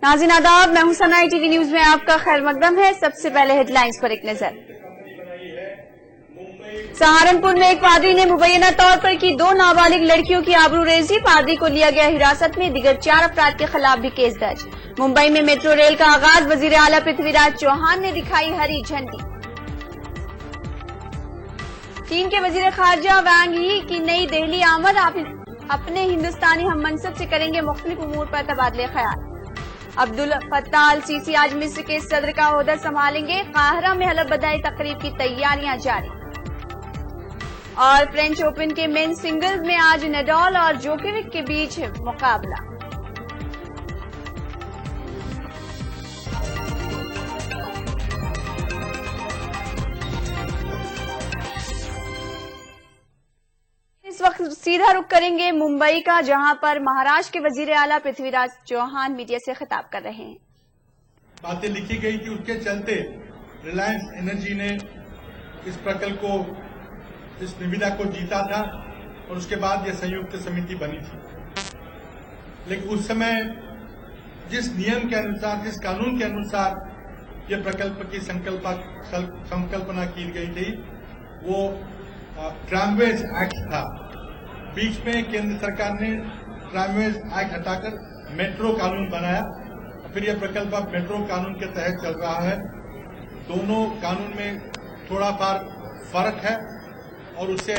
नाज़रीन आदाब, मैं हूं सना टीवी न्यूज में आपका खैर मकदम है। सबसे पहले हेडलाइंस पर एक नजर। सहारनपुर में एक पादरी ने मुबैना तौर पर की 2 नाबालिग लड़कियों की आबरूरेजी। पादरी को लिया गया हिरासत में, दीगर 4 अफराद के खिलाफ भी केस दर्ज। मुंबई में मेट्रो रेल का आगाज, वजीर आला पृथ्वीराज चौहान ने दिखाई हरी झंडी। चीन के वजीर खारजा वांग यी की नई दिल्ली आमद, अपने हिंदुस्तानी हम मनसब से करेंगे मुख्तलिफ उमूर पर तबादले ख्याल। अब्दुल फत्ताह अल सीसी आज मिस्र के सदर का ओहदा संभालेंगे। काहिरा में हलफ बधाई तकरीब की तैयारियां जारी। और फ्रेंच ओपन के मेंस सिंगल्स में आज नडाल और जोकोविच के बीच मुकाबला। इस वक्त सीधा रुख करेंगे मुंबई का, जहां पर महाराष्ट्र के वजीर आला पृथ्वीराज चौहान मीडिया से खिताब कर रहे हैं। बातें लिखी गई कि उसके चलते रिलायंस एनर्जी ने इस प्रकल्प को, इस निविदा को जीता था और उसके बाद यह संयुक्त समिति बनी थी। लेकिन उस समय जिस नियम के अनुसार, जिस कानून के अनुसार यह प्रकल्प की संकल्पना की गई थी, वो ट्रामवेज एक्ट था। बीच में केंद्र सरकार ने ट्रामवेज एक्ट हटाकर मेट्रो कानून बनाया। फिर यह प्रकल्प अब मेट्रो कानून के तहत चल रहा है। दोनों कानून में थोड़ा फर्क है और उससे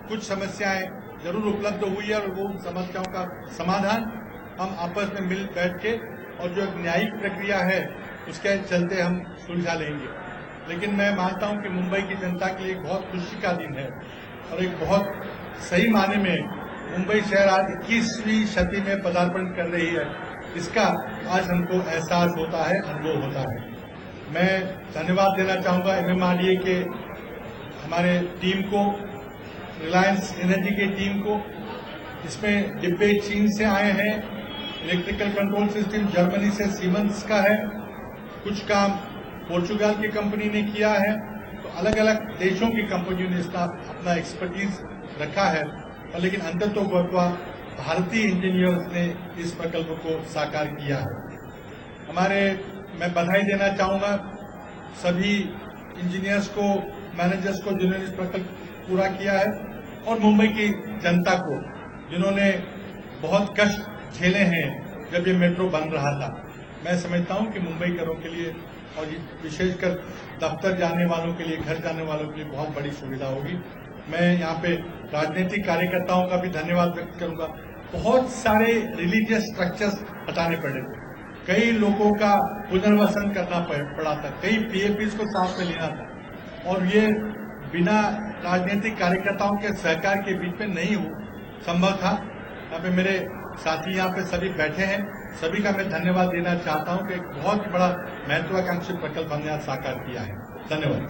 कुछ समस्याएं जरूर उपलब्ध हुई है और वो समस्याओं का समाधान हम आपस में मिल बैठ के और जो न्यायिक प्रक्रिया है उसके चलते हम सुलझा लेंगे। लेकिन मैं मानता हूं कि मुंबई की जनता के लिए एक बहुत खुशी का दिन है और एक बहुत सही माने में मुंबई शहर आज 21वीं शती में पदार्पण कर रही है, इसका आज हमको एहसास होता है, अनुभव होता है। मैं धन्यवाद देना चाहूंगा MMRDA के हमारे टीम को, रिलायंस एनर्जी की टीम को। इसमें डिब्बे चीन से आए हैं, इलेक्ट्रिकल कंट्रोल सिस्टम जर्मनी से सीमेंस का है, कुछ काम पोर्चुगल की कंपनी ने किया है। तो अलग अलग देशों की कंपनियों ने इसका अपना एक्सपर्टीज रखा है, और लेकिन अंतर तो भारतीय इंजीनियर्स ने इस प्रकल्प को साकार किया है। मैं बधाई देना चाहूंगा सभी इंजीनियर्स को, मैनेजर्स को जिन्होंने इस प्रकल्प पूरा किया है, और मुंबई की जनता को जिन्होंने बहुत कष्ट झेले हैं जब ये मेट्रो बन रहा था। मैं समझता हूं कि मुंबईकरों के लिए और विशेषकर दफ्तर जाने वालों के लिए, घर जाने वालों के लिए बहुत बड़ी सुविधा होगी। मैं यहाँ पे राजनीतिक कार्यकर्ताओं का भी धन्यवाद व्यक्त करूंगा। बहुत सारे रिलीजियस स्ट्रक्चर्स हटाने पड़े थे, कई लोगों का पुनर्वसन करना पड़ा था, कई PAPs को साथ में लेना था, और ये बिना राजनीतिक कार्यकर्ताओं के सहकार के बीच में नहीं संभव था। यहाँ पे मेरे साथी यहाँ पे सभी बैठे हैं, सभी का मैं धन्यवाद देना चाहता हूँ कि एक बहुत बड़ा महत्वाकांक्षी प्रकल्प हमने आज साकार किया है। धन्यवाद।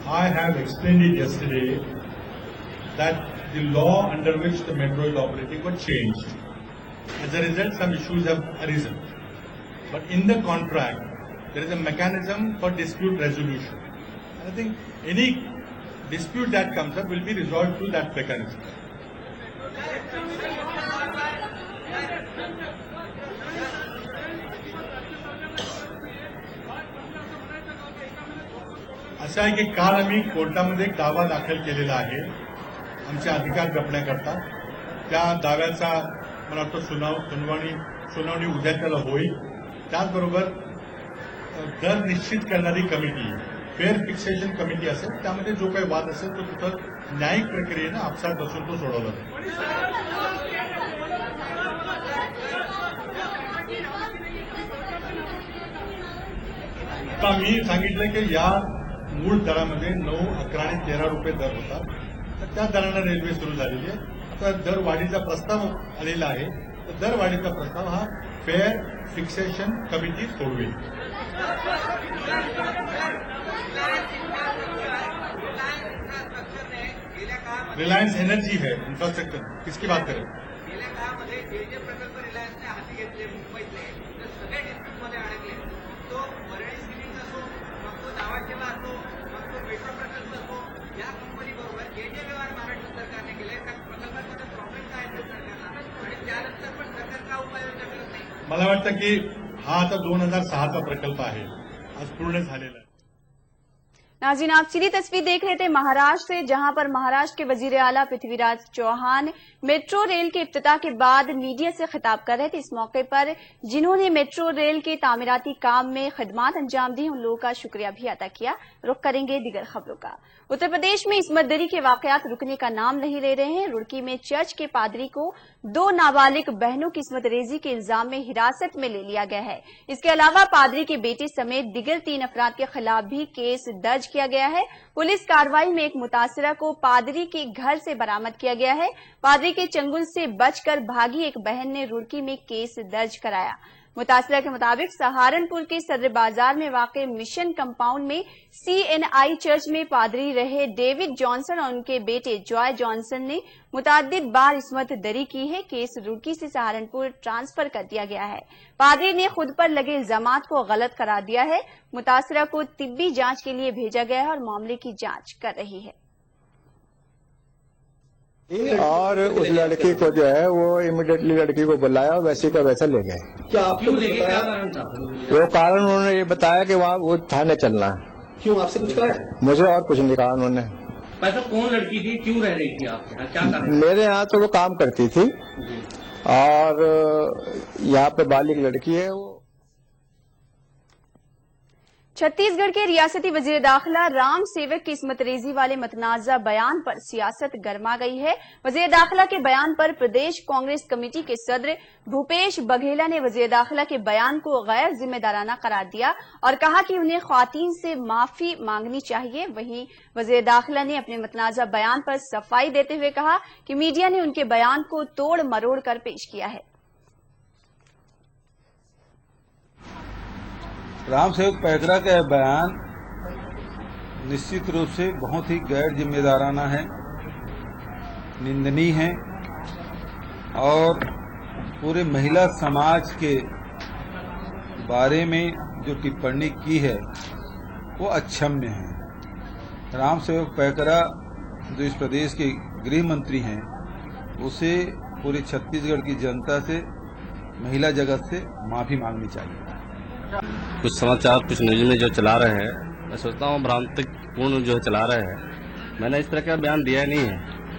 I have explained it yesterday that the law under which the metro is operating was changed. As a result, some issues have arisen. But in the contract, there is a mechanism for dispute resolution. And I think any dispute that comes up will be resolved through that mechanism. असं आहे की काल आम्ही कोर्टामध्ये एक दावा दाखल केलेला आहे आमचे अधिकार जपण्याकरता। त्या दाव्याचा मला वाटतं सुनावणी उद्या त्याला होईल। त्याचबरोबर दर निश्चित करणारी कमिटी, फेअर फिक्सेशन कमिटी असेल, त्यामध्ये जो काही वाद असेल तो तिथं न्यायिक प्रक्रियेनं आपसात बसून तो सोडवला जाईल। आता मी सांगितलं की या मूळ दरामध्ये 9, 11 आणि 13 रुपये दर होता, तर त्या दराने रेल्वे सुरू झालेली आहे। आता दरवाढीचा प्रस्ताव आलेला आहे, तर दरवाढीचा प्रस्ताव हा फेअर फिक्सेशन कमिटी सोडवेल। रिलायंस एनर्जी है इंफ्रास्ट्रक्चर, किसकी बात करें? गेल्या काळामध्ये जे प्रकल्प रिलायन्सने हाती घेतले मुंबईतले, सगळे डिस्ट्रिक्टमध्ये अडकले, तो वरळी सिमेंट असो, तो नावाशेवा असो मग तो मेट्रो प्रकल्प असो या कंपनीबरोबर जे व्यवहार महाराष्ट्र सरकारने केले त्या प्रकल्पामध्ये प्रॉब्लेम काय आहे सरकारला आणि त्यानंतर पण सरकार का उपाययोजना करत नाही? मला वाटतं की हा आता 2006चा प्रकल्प आहे, आज पूर्ण झालेला आहे. नाज़रीन, आप सीधी तस्वीर देख रहे थे महाराष्ट्र से, जहां पर महाराष्ट्र के वजीर आला पृथ्वीराज चौहान मेट्रो रेल के इफ्तिताह के बाद मीडिया से खिताब कर रहे थे. इस मौके पर जिन्होंने मेट्रो रेल के तामीराती काम में खिदमात अंजाम दी, उन लोगों का शुक्रिया भी अदा किया. रुख करेंगे दीगर खबरों का. उत्तर प्रदेश में इस्मत दरी के वाकयात रुकने का नाम नहीं ले रहे हैं. रुड़की में चर्च के पादरी को 2 नाबालिग बहनों की इस्मत रेजी के इल्जाम में हिरासत में ले लिया गया है. इसके अलावा पादरी के बेटे समेत दिगर 3 अफराद के खिलाफ भी केस दर्ज किया गया है. पुलिस कार्रवाई में एक मुतासिरा को पादरी के घर से बरामद किया गया है. पादरी के चंगुल से बचकर भागी एक बहन ने रुड़की में केस दर्ज कराया. मुतासिरा के मुताबिक सहारनपुर के सदर बाजार में वाक़ मिशन कंपाउंड में CNI चर्च में पादरी रहे डेविड जॉनसन और उनके बेटे जॉय जॉनसन ने मुतअद्दिद बार इस्मत दरी की है. केस रुड़की से सहारनपुर ट्रांसफर कर दिया गया है. पादरी ने खुद पर लगे इल्जामात को गलत करार दिया है. मुतासिरा को तिब्बी जांच के लिए भेजा गया है और मामले की जांच कर रही है. और उस लड़की को जो है वो इमीडिएटली लड़की को बुलाया और वैसे का वैसा ले गए. क्या आपको क्या कारण था? वो कारण उन्होंने ये बताया कि वहाँ वो थाने चलना है. क्यों आपसे कुछ कहा है? मुझे और कुछ नहीं कहा उन्होंने. पैसा कौन लड़की थी, क्यों रह रही थी आपके यहाँ, क्या कारण? मेरे यहाँ तो वो काम करती थी और यहाँ पे बालिग लड़की है वो. छत्तीसगढ़ के रियासती वजीर दाखिला राम सेवक की इस्मत रेजी वाले मतनाज़ा बयान पर सियासत गर्मा गई है. वजीर दाखिला के बयान पर प्रदेश कांग्रेस कमेटी के सदर भूपेश बघेला ने वजीर दाखिला के बयान को गैर जिम्मेदाराना करार दिया और कहा कि उन्हें ख्वातीन से माफी मांगनी चाहिए. वहीं वजीर दाखिला ने अपने मतनाज़ा बयान पर सफाई देते हुए कहा कि मीडिया ने उनके बयान को तोड़ मरोड़ कर पेश किया है. राम सेवक पैकरा का बयान निश्चित रूप से बहुत ही गैर जिम्मेदाराना है, निंदनीय है और पूरे महिला समाज के बारे में जो टिप्पणी की है वो अक्षम्य है. राम सेवक पैकरा जो इस प्रदेश के गृह मंत्री हैं, उसे पूरे छत्तीसगढ़ की जनता से, महिला जगत से माफी मांगनी चाहिए. कुछ समाचार कुछ न्यूज में जो चला रहे हैं, मैं सोचता हूँ भ्रांतिपूर्ण जो चला रहे हैं. मैंने इस तरह का बयान दिया नहीं है.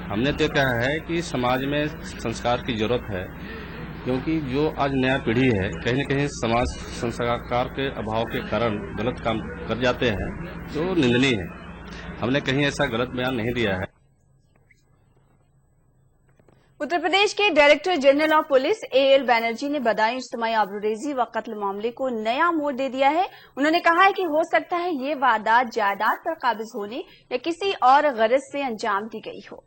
हमने तो कहा है कि समाज में संस्कार की जरूरत है, क्योंकि जो आज नया पीढ़ी है कहीं न कहीं समाज संस्कार के अभाव के कारण गलत काम कर जाते हैं, जो निंदनीय है. हमने कहीं ऐसा गलत बयान नहीं दिया है. उत्तर प्रदेश के director general of police AL Banerjee ने बदायूं इज्तिमाई आबरूरेजी व कत्ल मामले को नया मोड़ दे दिया है. उन्होंने कहा है कि हो सकता है ये वारदात जायदाद पर काबिज होने या किसी और गरज से अंजाम दी गई हो.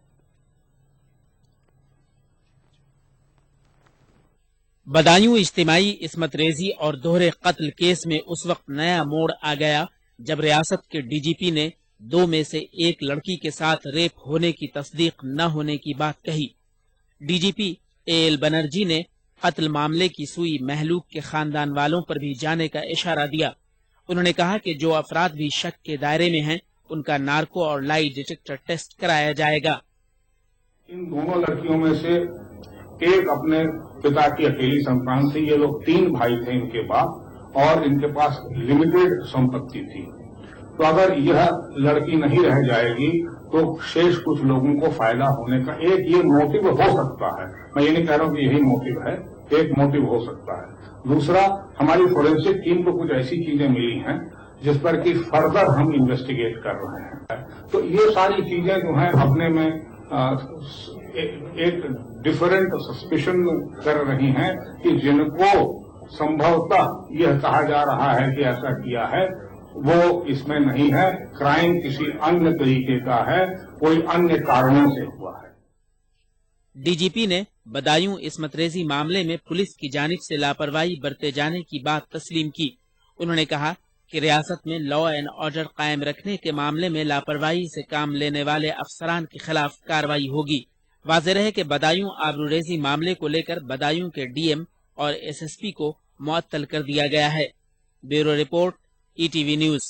बदायूं इज्तिमाई इस्मत रेजी और दोहरे कत्ल केस में उस वक्त नया मोड़ आ गया जब रियासत के DGP ने 2 में से एक लड़की के साथ रेप होने की तस्दीक न होने की बात कही. DGP AL बनर्जी ने कत्ल मामले की सुई महलूक के खानदान वालों पर भी जाने का इशारा दिया. उन्होंने कहा कि जो अफराद भी शक के दायरे में हैं, उनका नार्को और लाई डिटेक्टर टेस्ट कराया जाएगा. इन दोनों लड़कियों में से एक अपने पिता की अकेली संतान थी. ये लोग 3 भाई थे इनके बाप और इनके पास लिमिटेड संपत्ति थी. तो अगर यह लड़की नहीं रह जाएगी तो शेष कुछ लोगों को फायदा होने का एक ये मोटिव हो सकता है. मैं ये नहीं कह रहा हूं कि यही मोटिव है, एक मोटिव हो सकता है. दूसरा, हमारी फोरेंसिक टीम को कुछ ऐसी चीजें मिली हैं जिस पर कि फर्दर हम इन्वेस्टिगेट कर रहे हैं. तो ये सारी चीजें जो हैं अपने में एक डिफरेंट सस्पिशन कर रही हैं कि जिनको संभवतः यह कहा जा रहा है कि ऐसा किया है वो इसमें नहीं है. क्राइम किसी अन्य तरीके का है, कोई अन्य कारणों से हुआ है. DGP ने बदायूं इस्मत रेजी मामले में पुलिस की जानिब से लापरवाही बरते जाने की बात तस्लीम की. उन्होंने कहा कि रियासत में लॉ एंड ऑर्डर कायम रखने के मामले में लापरवाही से काम लेने वाले अफसरान के खिलाफ कार्रवाई होगी. वाज़ेह रहे कि बदायूं आबरूरेजी मामले को लेकर बदायूं के DM और SSP को मुअत्तल कर दिया गया है. Bureau report ETV news.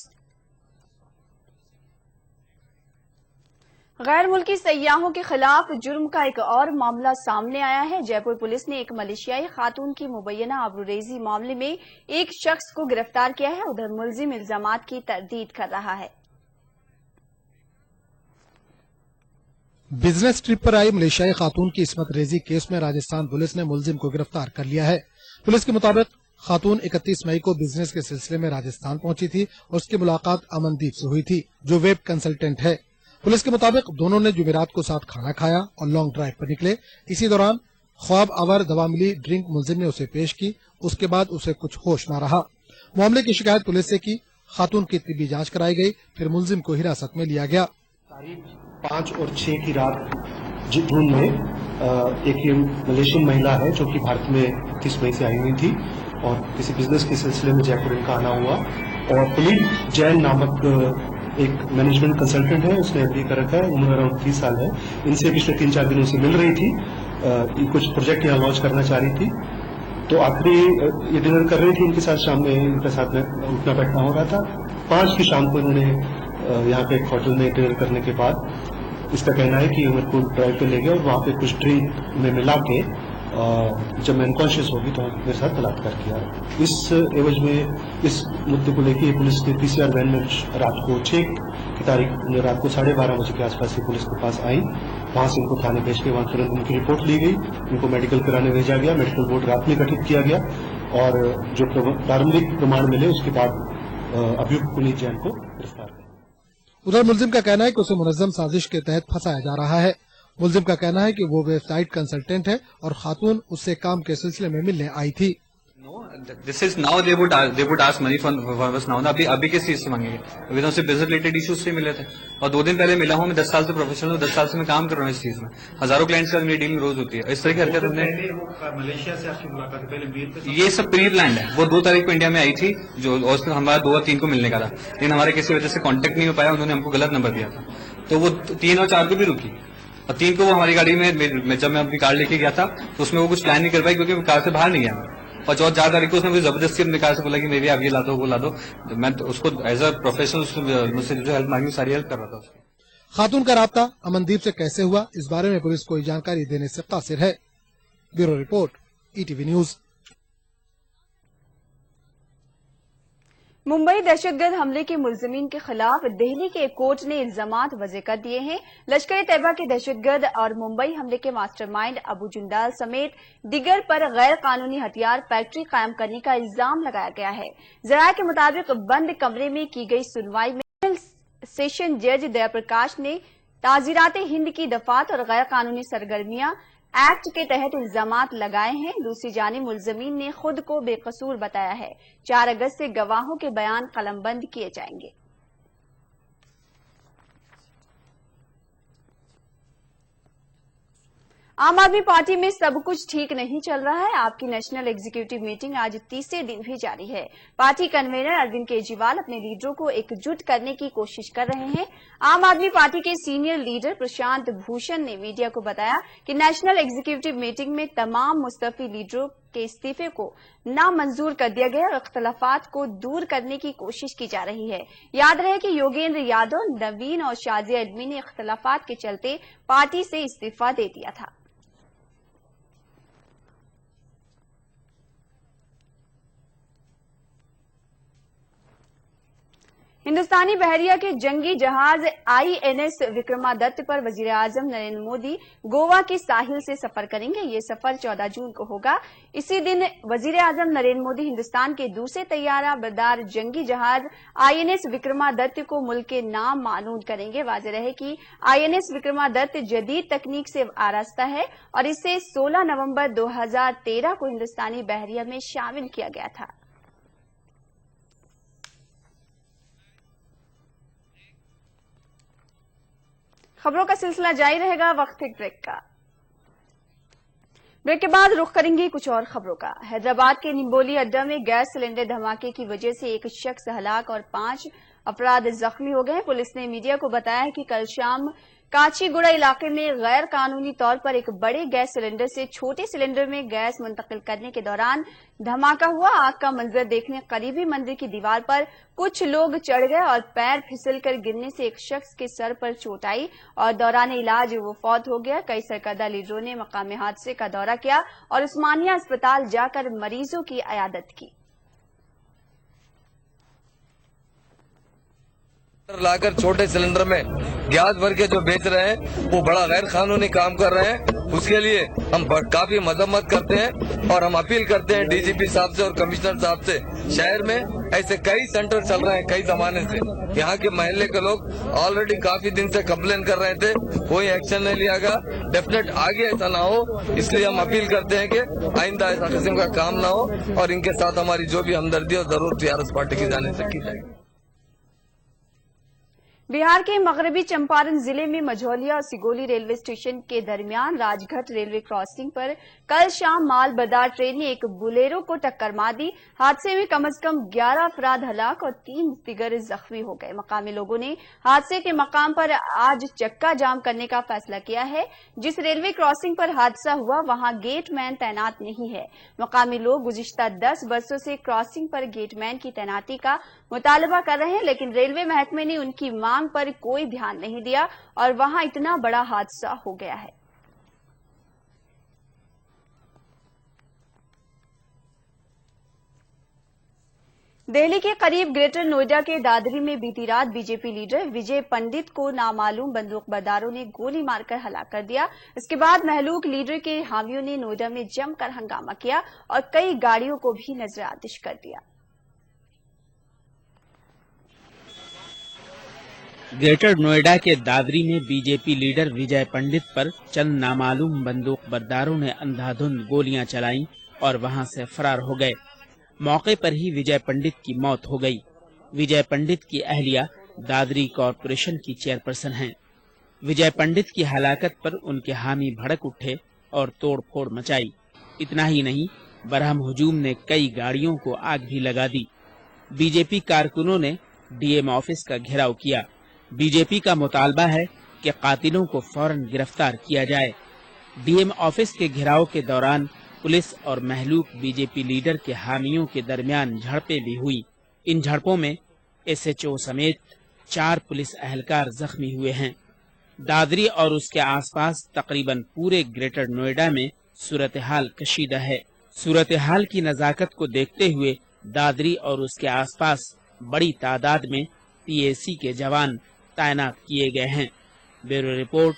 غیر ملکی سیاحوں کے خلاف جرم کا ایک اور معاملہ سامنے آیا ہے۔ جے پور پولیس نے ایک ملیشیائی خاتون کی مبینہ آبروریزی معاملے میں ایک شخص کو گرفتار کیا ہے، ادھر ملزم الزامات کی تردید کر رہا ہے۔ بزنس ٹرپ پر آئی ملیشیائی خاتون کی عصمت ریزی کیس میں راجستھان پولیس نے ملزم کو گرفتار کر لیا ہے۔ پولیس کے مطابق خاتون 31 مئی کو بزنس کے سلسلے میں راجستھان پہنچی تھی اور اس کی ملاقات امن دیپ سے ہوئی تھی، جو ویب کنسلٹنٹ ہے۔ پولیس کے مطابق دونوں نے جمعرات کو ساتھ کھانا کھایا اور لانگ ڈرائیو پر نکلے۔ اسی دوران خواب آور دوا ملی ڈرنک ملزم نے اسے پیش کی، اس کے بعد اسے کچھ ہوش نہ رہا۔ معاملے کی شکایت پولیس سے کی، خاتون کی طبی جانچ کرائی گئی، پھر ملزم کو حراست میں لیا گیا۔ تاریخ 5 اور 6 کی رات جون میں ایک یہ ملیشین مہیلا ہے جو کہ بھارت میں 30 مئی سے آئی ہوئی تھی اور کسی بزنس کے سلسلے میں جے پور ان کا آنا ہوا، اور پلیٹ جین نامک ایک مینجمنٹ کنسلٹنٹ ہے، اس نے اگری کر رکھا ہے، عمر اراؤنڈ 30 سال ہے۔ ان سے پچھلے 3-4 دنوں سے مل رہی تھی، کچھ پروجیکٹ یہاں لانچ کرنا چاہ رہی تھی، تو آخری یہ ڈنر کر رہی تھی ان کے ساتھ، شام میں ان کے ساتھ میں اٹھنا بیٹھنا ہو رہا تھا۔ 5 کی شام کو انہوں نے یہاں پہ ایک ہوٹل میں ڈنر کرنے کے بعد اس کا کہنا ہے کہ میرے کو ڈرائیو پہ لے گیا اور وہاں پہ کچھ ڈرنک میں ملا کے جب میں انکانشیس ہوگی تو میرے ساتھ بلاತ್ಕಾರ کیا۔ اس ایوج میں اس مدعے کو لے کے پولیس کے PCR وین میں رات کو 6 کی تاریخ رات کو 12:30 بجے کے آس پاس سے پولیس کے پاس آئی، وہاں سے ان کو تھانے بھیج کے وہاں ترنت ان کی رپورٹ لی گئی، ان کو میڈیکل کرانے بھیجا گیا، میڈیکل بورڈ رات میں گٹھت کیا گیا اور جو پرامرک پرماण ملے اس کے بعد ابھیوکت پنیت جین کو گرفتار کیا۔ ادھر ملزم کا کہنا ہے کہ اسے منظم سازش کے تحت پھنسایا جا رہا ہے۔ ملزم کا کہنا ہے کہ وہ ویب سائٹ کنسلٹنٹ ہے اور خاتون اس سے کام کے سلسلے میں ملنے آئی تھی۔ This is now they would ask money for us now. ابھی کس چیز سے مانگیں گے؟ ابھی تو ہم سے بزنس ریلیٹڈ ایشوز سے ملے تھے اور 2 دن پہلے ملا ہوں، میں 10 سال سے پروفیشنل ہوں، 10 سال سے میں کام کر رہا ہوں اس چیز میں، ہزاروں کلائنٹس کا میری ڈیلنگ روز ہوتی ہے۔ اس طرح کی حرکت ہم نے ملیشیا سے آپ کی ملاقات پہلے یہ سب پری پلانڈ ہے۔ وہ 2 تاریخ کو انڈیا میں آئی تھی، جو ہمارا 2 اور 3 کو ملنے کا تھا، لیکن ہمارے کسی وجہ سے کانٹیکٹ نہیں ہو پایا، انہوں نے ہم کو غلط نمبر دیا تھا، تو وہ 3 اور 4 کو بھی رکی اور 3 کو وہ ہماری گاڑی میں جب میں اپنی کار لے کے گیا تھا تو اس میں وہ کچھ پلان نہیں کر پائی کیونکہ وہ کار سے باہر نہیں گیا، اور 4 تاریخ کو اس نے مجھے زبردستی اپنے کار سے بولا کہ میری آپ یہ لا دو وہ لا دو، میں اس کو ایز اے پروفیشنل مجھ سے جو ہیلپ مانگی ساری ہیلپ کر رہا تھا اس کی۔ خاتون کا رابطہ امن دیپ سے کیسے ہوا، اس بارے میں پولیس کوئی جانکاری دینے سے قاصر ہے۔ Bureau report ETV news. Mumbai دہشت گرد حملے کے ملزمین کے خلاف دہلی کے ایک کورٹ نے الزامات وضع کر دیے ہیں۔ لشکر طیبہ کے دہشت گرد اور ممبئی حملے کے ماسٹر مائنڈ ابو جندال سمیت دیگر پر غیر قانونی ہتھیار فیکٹری قائم کرنے کا الزام لگایا گیا ہے۔ ذرائع کے مطابق بند کمرے میں کی گئی سنوائی میں سیشن جج دیا پرکاش نے تعزیرات ہند کی دفعات اور غیر قانونی سرگرمیاں ایکٹ کے تحت الزامات لگائے ہیں۔ دوسری جانب ملزمین نے خود کو بے قصور بتایا ہے۔ 4 اگست سے گواہوں کے بیان قلم بند کیے جائیں گے۔ عام آدمی پارٹی میں سب کچھ ٹھیک نہیں چل رہا ہے۔ آپ کی نیشنل ایگزیکٹو میٹنگ آج تیسرے دن بھی جاری ہے۔ پارٹی کنوینر اروند کیجریوال اپنے لیڈروں کو ایک جٹ کرنے کی کوشش کر رہے ہیں۔ عام آدمی پارٹی کے سینئر لیڈر پرشانت بھوشن نے میڈیا کو بتایا کہ نیشنل ایگزیکٹو میٹنگ میں تمام مستعفی لیڈروں کے استعفے کو نامنظور کر دیا گیا اور اختلافات کو دور کرنے کی کوشش کی جا رہی ہے۔ یاد رہے کہ یوگیندر یادو، نوین اور شازیہ علمی نے اختلافات کے چلتے پارٹی سے استعفی دے دیا تھا۔ ہندوستانی بحریہ کے جنگی جہاز INS وکرمادتیہ پر وزیر اعظم نریندر مودی گوا کے ساحل سے سفر کریں گے۔ یہ سفر 14 جون کو ہوگا۔ اسی دن وزیر اعظم نریندر مودی ہندوستان کے دوسرے طیارہ بردار جنگی جہاز INS وکرمادتیہ کو ملک کے نام معلوم کریں گے۔ واضح رہے کہ INS وکرمادتیہ جدید تکنیک سے آراستہ ہے اور اسے 16 نومبر 2013 کو ہندوستانی بحریہ میں شامل کیا گیا تھا۔ خبروں کا سلسلہ جاری رہے گا، وقت ایک بریک کا۔ بریک کے بعد رخ کریں گے کچھ اور خبروں کا۔ حیدرآباد کے نمبولی اڈا میں گیس سلنڈر دھماکے کی وجہ سے ایک شخص ہلاک اور 5 افراد زخمی ہو گئے۔ پولیس نے میڈیا کو بتایا کہ کل شام काचीगुड़ा इलाके में गैर कानूनी तौर पर एक बड़े गैस सिलेंडर से छोटे सिलेंडर में गैस मुंतकिल करने के दौरान धमाका हुआ। आग का मंजर देखने करीबी मंदिर की दीवार पर कुछ लोग चढ़ गए और पैर फिसलकर गिरने से एक शख्स के सर पर चोट आई और दौरान इलाज वो फौत हो गया। कई सरकर्दा लीडरों ने मकामी हादसे का दौरा किया और उस्मानिया अस्पताल जाकर मरीजों की इयादत की। लाकर छोटे सिलेंडर में गैस भर के जो बेच रहे हैं वो बड़ा गैर कानूनी काम कर रहे हैं। उसके लिए हम काफी मजम्मत करते हैं और हम अपील करते हैं डीजीपी साहब से और कमिश्नर साहब से। शहर में ऐसे कई सेंटर चल रहे हैं कई जमाने से। यहाँ के महल्ले के लोग ऑलरेडी काफी दिन से कंप्लेन कर रहे थे, कोई एक्शन नहीं लिया गया। डेफिनेट आगे ऐसा ना हो, इसलिए हम अपील करते हैं कि आइंदा ऐसा किस्म का काम ना हो और इनके साथ हमारी जो भी हमदर्दी हो जरूर टीआरएस पार्टी की जाने से की जाएगी। बिहार के मगरबी चंपारण जिले में मझौलिया और सिगोली रेलवे स्टेशन के दरमियान राजघाट रेलवे क्रॉसिंग पर कल शाम माल बरदार ट्रेन ने एक बुलेरो को टक्कर मार दी। हादसे में कम से कम 11 अफराद हलाक और 3 दिगर जख्मी हो गए। मकामी लोगों ने हादसे के मकाम पर आज चक्का जाम करने का फैसला किया है। जिस रेलवे क्रॉसिंग पर हादसा हुआ वहां गेटमैन तैनात नहीं है। मकामी लोग गुज़िश्ता 10 बरसों से क्रॉसिंग पर गेटमैन की तैनाती का मुतालबा कर रहे हैं, लेकिन रेलवे महकमे ने उनकी मांग पर कोई ध्यान नहीं दिया और वहां इतना बड़ा हादसा हो गया है। दिल्ली के करीब ग्रेटर नोएडा के दादरी में बीती रात बीजेपी लीडर विजय पंडित को नामालूम बंदूकबरदारों ने गोली मारकर हलाक कर दिया। इसके बाद महलूक लीडर के हामियों ने नोएडा में जमकर हंगामा किया और कई गाड़ियों को भी नजरआतिश कर दिया। ग्रेटर नोएडा के दादरी में बीजेपी लीडर विजय पंडित पर चंद नामालूम बंदूकबरदारों ने अंधाधुंध गोलियां चलाईं और वहां से फरार हो गए। मौके पर ही विजय पंडित की मौत हो गई। विजय पंडित की अहलिया दादरी कॉरपोरेशन की चेयरपर्सन हैं। विजय पंडित की हलाकत पर उनके हामी भड़क उठे और तोड़फोड़ मचाई। इतना ही नहीं, बरहम हुजूम ने कई गाड़ियों को आग भी लगा दी। बीजेपी कारकुनों ने डीएम ऑफिस का घेराव किया। बीजेपी का मुतालबा है कि कातिलों को फौरन गिरफ्तार किया जाए। डीएम ऑफिस के घेराव के दौरान पुलिस और महलूक बीजेपी लीडर के हामियों के दरमियान झड़पें भी हुई। इन झड़पों में एसएचओ समेत 4 पुलिस अहलकार जख्मी हुए हैं। दादरी और उसके आसपास तकरीबन पूरे ग्रेटर नोएडा में सूरत हाल कशीदा है। सूरत हाल की नजाकत को देखते हुए दादरी और उसके आसपास बड़ी तादाद में पीएसी के जवान तैनात किए गए हैं। Bureau report,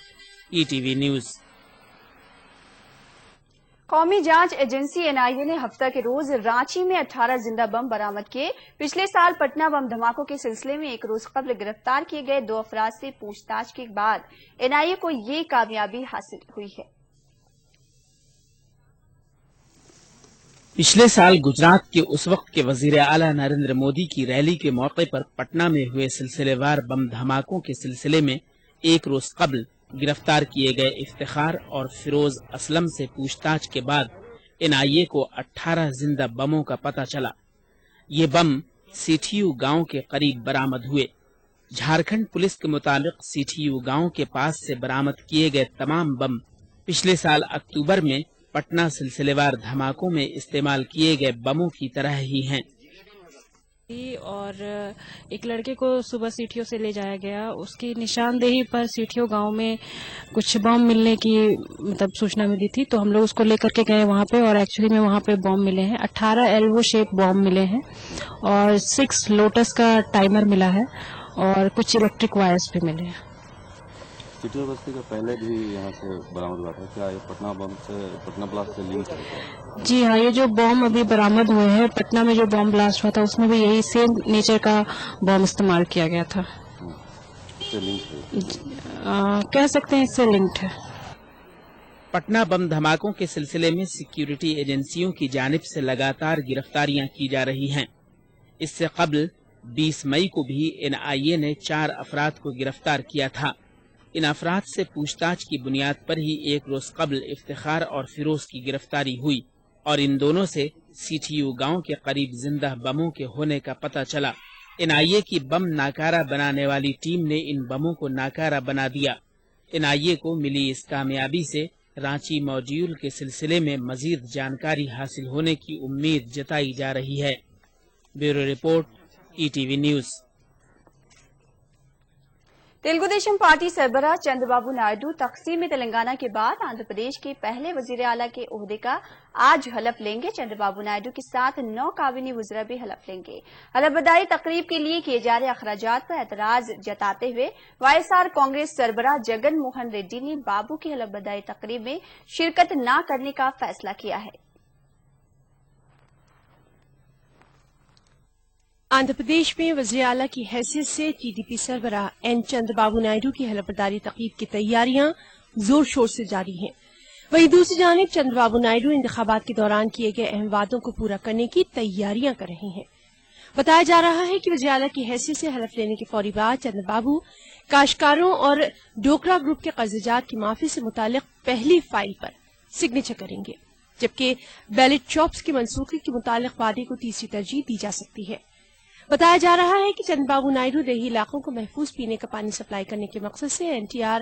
ETV news. कौमी जांच एजेंसी एनआईए ने हफ्ता के रोज रांची में 18 जिंदा बम बरामद किए। पिछले साल पटना बम धमाकों के सिलसिले में एक रोज कबल गिरफ्तार किए गए 2 अफराद से पूछताछ के बाद एनआईए को ये कामयाबी हासिल हुई है। पिछले साल गुजरात के उस वक्त के वजीर आला नरेंद्र मोदी की रैली के मौके पर पटना में हुए सिलसिलेवार बम धमाकों के सिलसिले में एक रोज कबल गिरफ्तार किए गए इफ्तिखार और फिरोज असलम से पूछताछ के बाद एनआईए को 18 जिंदा बमों का पता चला। ये बम सीठीयू गांव के करीब बरामद हुए। झारखंड पुलिस के मुताबिक सीठीयू गांव के पास से बरामद किए गए तमाम बम पिछले साल अक्टूबर में पटना सिलसिलेवार धमाकों में इस्तेमाल किए गए बमों की तरह ही हैं। और एक लड़के को सुबह सीठियों से ले जाया गया। उसकी निशानदेही पर सीठियों गांव में कुछ बम मिलने की सूचना मिली थी, तो हम लोग उसको लेकर के गए वहां पे और एक्चुअली में वहां पे बम मिले हैं। 18 एल्वो शेप बम मिले हैं और 6 लोटस का टाइमर मिला है और कुछ इलेक्ट्रिक वायर्स भी मिले हैं। सीठियों बस्ती का पहले भी यहाँ से बरामद हुआ था, क्या ये पटना बम से, पटना ब्लास्ट से लिंक है? जी हाँ, ये जो बम अभी बरामद हुए हैं पटना में जो बम ब्लास्ट हुआ था उसमें भी यही सेम नेचर का बम इस्तेमाल किया गया था। इससे लिंक है? कह सकते हैं इससे लिंक्ड है। पटना बम धमाकों के सिलसिले में सिक्योरिटी एजेंसियों की जानिब से लगातार गिरफ्तारियां की जा रही हैं। इससे कबल 20 मई को भी एनआईए ने 4 अफराद को गिरफ्तार किया था। इन अफराद से पूछताछ की बुनियाद पर ही एक रोज कबल इफ्तिखार और फिरोज की गिरफ्तारी हुई और इन दोनों से सीठीयू गांव के करीब जिंदा बमों के होने का पता चला। एनआईए की बम नाकारा बनाने वाली टीम ने इन बमों को नाकारा बना दिया। NIA को मिली इस कामयाबी से रांची मॉड्यूल के सिलसिले में मजीद जानकारी हासिल होने की उम्मीद जताई जा रही है। Bureau report, ETV news. Telugudesam party सरबराह चंद्रबाबू नायडू तकसीम तेलंगाना के बाद आंध्र प्रदेश के पहले वजीर आला के ओहदे का आज हलफ लेंगे। चंद्रबाबू नायडू के साथ 9 काबिनी वज़रा भी हलफ लेंगे। हलफ बर्दारी तकरीब के लिए किए जा रहे अखराजात पर एतराज जताते हुए YSR कांग्रेस सरबराह जगन मोहन रेड्डी ने बाबू की हलफ बर्दारी तकरीब में शिरकत न करने का फैसला किया है। आंध्र प्रदेश में वज़ीर आला की हैसियत से TDP सरबराह N चंद्रबाबू नायडू की हलफबर्दारी तकरीब की तैयारियां जोर शोर से जारी हैं। वहीं दूसरी जानिब चंद्रबाबू नायडू इंतखाबात के दौरान किए गए अहम वादों को पूरा करने की तैयारियां कर रहे हैं। बताया जा रहा है कि वज़ीर आला की हैसियत से हलफ लेने के फौरी बाद चंद्रबाबू काश्तकारों और डोकरा ग्रुप के कर्जजात की माफी से मुतालिक पहली फाइल पर सिग्नेचर करेंगे, जबकि बैलेट चॉप्स की मनसूखी के मुतालिक वादे को तीसरी तरजीह दी जा सकती है। बताया जा रहा है कि चंद्रबाबू नायडू देही इलाकों को महफूज पीने का पानी सप्लाई करने के मकसद से NTR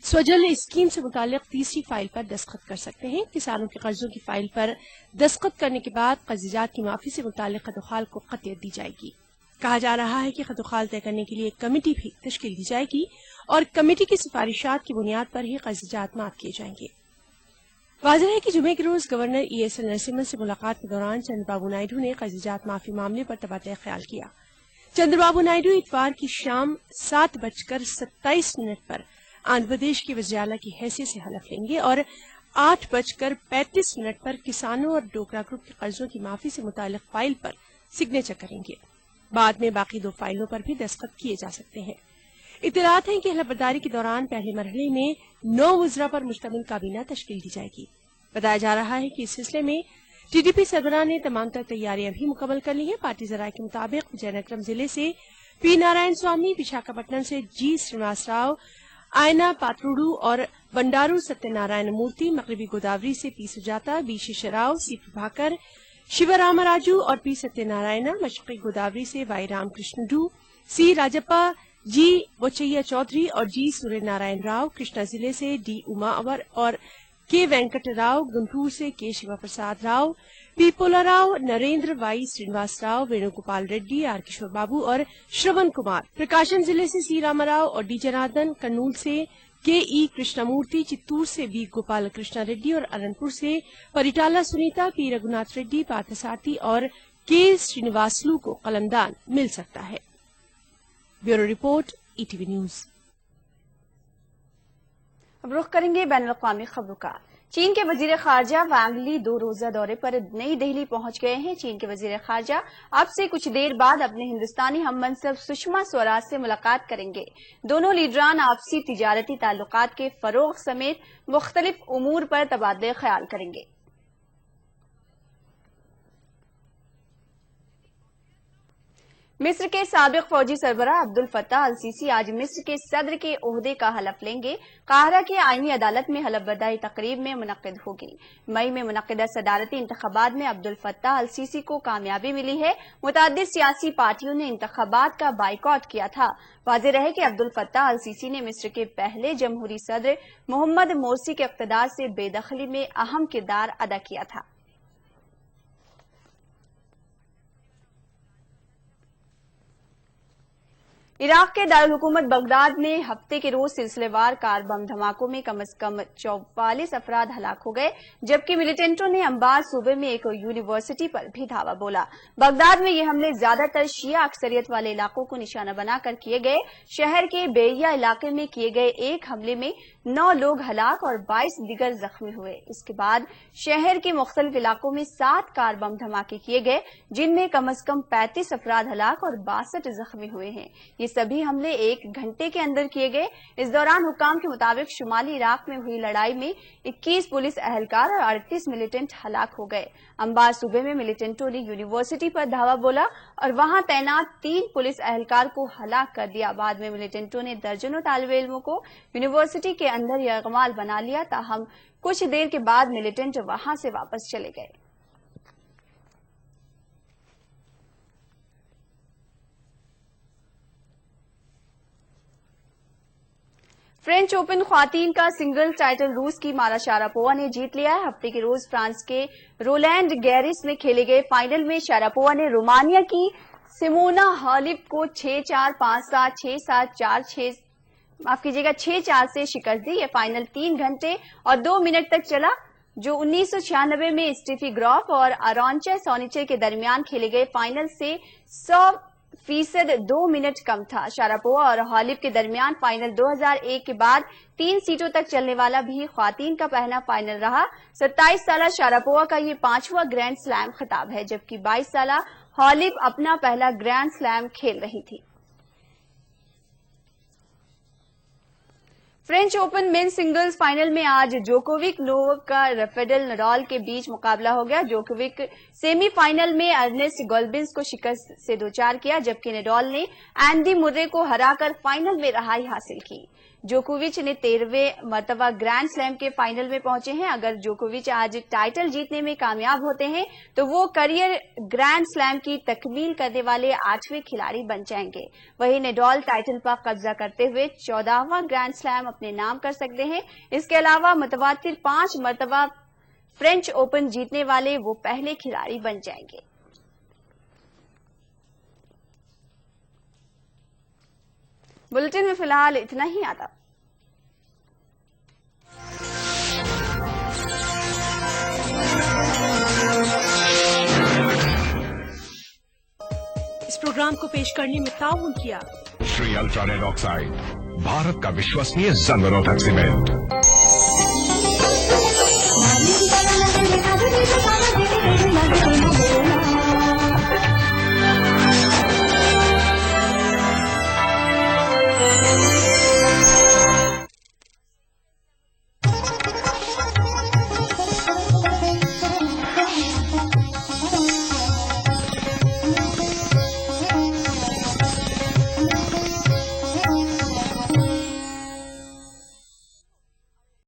स्वजल स्कीम से मुतालिक तीसरी फाइल पर दस्तखत कर सकते हैं। किसानों के कर्जों की फाइल पर दस्तखत करने के बाद कर्जजात की माफी से मुतालिक खतोखाल को कतियत दी जाएगी। कहा जा रहा है कि खतोखाल तय करने के लिए एक कमेटी भी तश्कील दी जाएगी और कमेटी की सिफारिशात की बुनियाद पर ही कर्जजात माफ किए जाएंगे। वाज़ेह है कि जुमे के रोज गवर्नर ESL नरसिम्हन से मुलाकात के दौरान चंद्रबाबू नायडू ने कर्जजात माफी मामले पर तबादला ख्याल किया। चंद्रबाबू नायडू इतवार की शाम 7:27 पर आंध्र प्रदेश के वज़ीर आला की हैसियत से हलफ लेंगे और 8:35 पर किसानों और डोकरा ग्रुप के कर्जों की माफी से मुतालिक फाइल पर सिग्नेचर करेंगे। बाद में बाकी 2 फाइलों पर भी दस्तखत किए जा सकते हैं। इत्तलात हैं कि हलफबर्दारी के दौरान पहले मरहले में 9 वज़रा पर मुश्तमिल काबीना तश्कील दी जाएगी। बताया जा रहा है कि इस सिलसिले में TDP सरबराह ने तमाम तर तैयारियां भी मुकम्मल कर ली हैं। पार्टी जराये के मुताबिक विजयनगरम जिले से P नारायण स्वामी, विशाखापट्टनम से G श्रीनिवास राव, आयना पात्रुडू और बंडारू सत्यनारायण मूर्ति, मगरबी गोदावरी से P Sujata, B Sheshrao, C Prabhakar, शिवरामराजू और P सत्यनारायण, मशरकी गोदावरी से Y रामकृष्णडू, C Rajappa, G बोचैया Chaudhary और G सूर्य नारायण राव, कृष्णा जिले से D उमा अवर और K वेंकट राव, गुंटूर से K शिवा प्रसाद राव, P पोला राव, नरेंद्र Y श्रीनिवास राव, वेणुगोपाल रेड्डी, R किशोर बाबू और श्रवण कुमार, प्रकाशन जिले से C रामाराव और D जनार्दन, कन्नूल से K E कृष्णमूर्ति, चित्तूर से B गोपाल कृष्णा रेड्डी और अनंतपुर से परिटाला सुनीता, P रघुनाथ रेड्डी, पार्थसारथी और K श्रीनिवासलू को कलमदान मिल सकता है। Bureau report, ETV news. अब रुख करेंगे बैनुल अक़वामी खबरों का। चीन के वजीर खारजा वांग ली 2 रोजा दौरे पर नई दिल्ली पहुंच गए हैं। चीन के वजीर खारजा अब से कुछ देर बाद अपने हिंदुस्तानी हममनसब सुषमा स्वराज से मुलाकात करेंगे। दोनों लीडरान आपसी तिजारती ताल्लुकात के फरोग समेत मुख्तलिफ उमूर पर तबादले ख्याल करेंगे। मिस्र के साबिक फौजी सरबराह अब्दुल फत्ताह अल सीसी आज मिस्र के सदर के ओहदे का हलफ लेंगे। काहिरा की आईनी अदालत में हलफ बर्दारी तकरीब में मुनक्किद होगी। मई में मुनक्किदा सदारती इंतखाबात में अब्दुल फत्ताह अल सीसी को कामयाबी मिली है। मुतअद्दिद सियासी पार्टियों ने इंतखाबात का बाइकॉट किया था। वाज़ेह रहे कि अब्दुल फत्ताह अल सीसी ने मिस्र के पहले जमहूरी सदर मोहम्मद मोरसी के इक़्तिदार से बेदखली में अहम किरदार अदा किया था। इराक के दारुल हुकूमत बगदाद में हफ्ते के रोज सिलसिलेवार कार बम धमाकों में कम से कम 44 अफराद हलाक हो गए, जबकि मिलिटेंटों ने अंबार सूबे में एक यूनिवर्सिटी पर भी धावा बोला। बगदाद में ये हमले ज्यादातर शिया अक्सरियत वाले इलाकों को निशाना बनाकर किए गए। शहर के बेरिया इलाके में किए गए एक हमले में 9 लोग हलाक और 22 दिगर जख्मी हुए। इसके बाद शहर के मुख्तलिफ इलाकों में 7 कार बम धमाके किए गए, जिनमें कम से कम 35 अफराद हलाक और 62 जख्मी हुए हैं। ये सभी हमले 1 घंटे के अंदर किए गए। इस दौरान हुकाम के मुताबिक शुमाली इराक में हुई लड़ाई में 21 पुलिस एहलकार और 38 मिलिटेंट हलाक हो गए। अंबार सूबे में मिलिटेंटों ने यूनिवर्सिटी पर धावा बोला और वहां तैनात 3 पुलिस एहलकार को हलाक कर दिया। बाद में मिलिटेंटों ने दर्जनों तालिबे इल्मों को यूनिवर्सिटी के अंदर यरगमाल बना लिया। ताहम कुछ देर के बाद मिलिटेंट वहां से वापस चले गए। फ्रेंच ओपन ख्वातीन का सिंगल टाइटल रूस की मारा शारापोवा ने जीत लिया है। हफ्ते के रोज फ्रांस के रोलैंड गैरिस में खेले गए फाइनल में शारापोवा ने रोमानिया की सिमोना हालिप को 6-4, 5-7, 6-7, 4-6 माफ कीजिएगा 6-4 से शिकस्त दी। यह फाइनल 3 घंटे और 2 मिनट तक चला, जो 1996 में स्टीफी ग्रॉफ और अरोंचा सोनिचर के दरमियान खेले गए फाइनल से 100% 2 मिनट कम था। शारापोवा और हालिप के दरमियान फाइनल 2001 के बाद 3 सीटों तक चलने वाला भी ख्वातीन का पहला फाइनल रहा। 27 साला शारापोवा का ये 5वां ग्रैंड स्लैम खिताब है, जबकि 22 साला हालिप अपना पहला ग्रैंड स्लैम खेल रही थी। French open men's singles final में आज जोकोविक नोवाक का राफेल नडाल के बीच मुकाबला हो गया। जोकोविक सेमीफाइनल में अर्नेस्ट गोल्बिन्स को शिकस्त से दोचार किया, जबकि नडाल ने एंडी मुर्रे को हराकर फाइनल में रहाई हासिल की। जोकोविच ने 13वें मर्तबा ग्रैंड स्लैम के फाइनल में पहुंचे हैं। अगर जोकोविच आज टाइटल जीतने में कामयाब होते हैं तो वो करियर ग्रैंड स्लैम की तकमील करने वाले 8वें खिलाड़ी बन जाएंगे। वहीं नडाल टाइटल पर कब्जा करते हुए 14वां ग्रैंड स्लैम अपने नाम कर सकते हैं। इसके अलावा मुतवातिर 5 मर्तबा फ्रेंच ओपन जीतने वाले वो पहले खिलाड़ी बन जाएंगे। बुलेटिन में फिलहाल इतना ही। आता इस प्रोग्राम को पेश करने में ताउन किया Shri ultra red oxide, Bharat का विश्वसनीय जंग रोधक सीमेंट।